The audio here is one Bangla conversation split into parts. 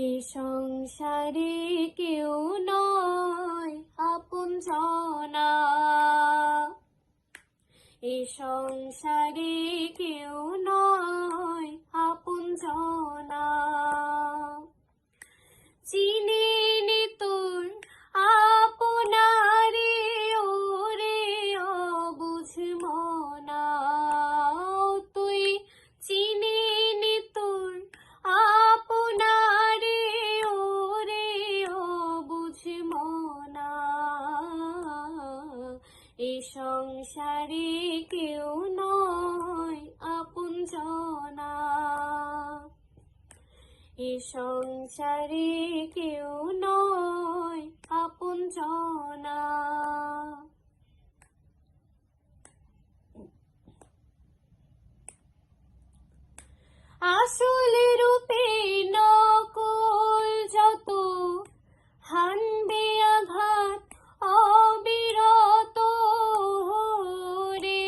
এ সংসারে কেউ নয় আপনজনা, এ সংসারে কেউ নয় আপনজনা। চিনিনি তোর আপনারে ওরে অবুঝ মনা, তুই চিনিনি তোর আপনারে ওরে অবুঝ মনা। এ সংসারে কেউ নয় আপনজনা, এ সংসারে কেউ নয় আপনজনা। আসল রূপে নকল যত হানবে আঘাত অবিরত রে,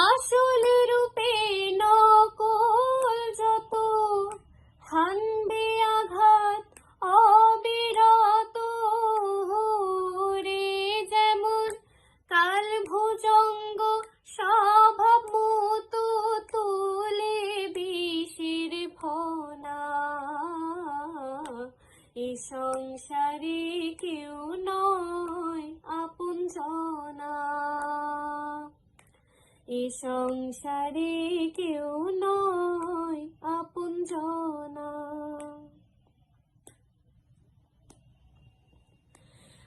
আসল রূপে নকল যত হানবে আঘাত অবিরত রে। যেমন কাল ভুজঙ্গ স্বভাব মতো তোলে বিষের ফনা, এ সংসারে কেউ নয় আপনজনা, এ সংসারে কেউ নয় আপনজনা।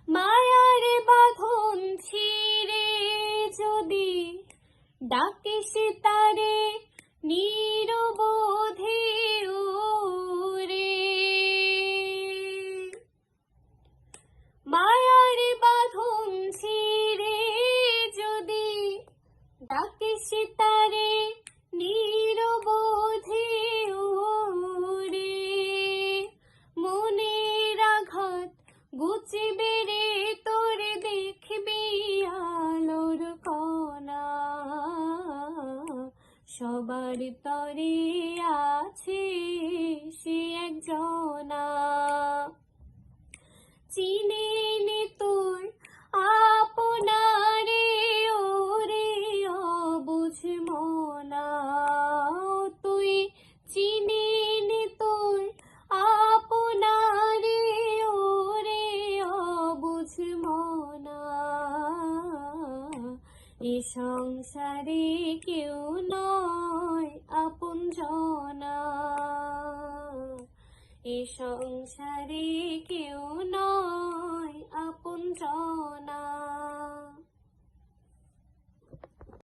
মায়ার বাঁধন ছিঁড়ে যদি ডাকিস তারে নিরবধি ওরে, মায়ার বাঁধন ছিঁড়ে যদি ডাকিস তারে নিরবধি ওরে, মনের আঘাত গুচবে রে তোর দেখবি আলোর কণা। সবার তরে আছে সে একজনা, চিনিনি তোর আপনারে ওরে অবুঝ মনা, তুই চিনিনি তোর আপনারে ওরে অবুঝ মনা। এ সংসারে কেউ নয় আপনজনা, এ সংসারে কেউ নয়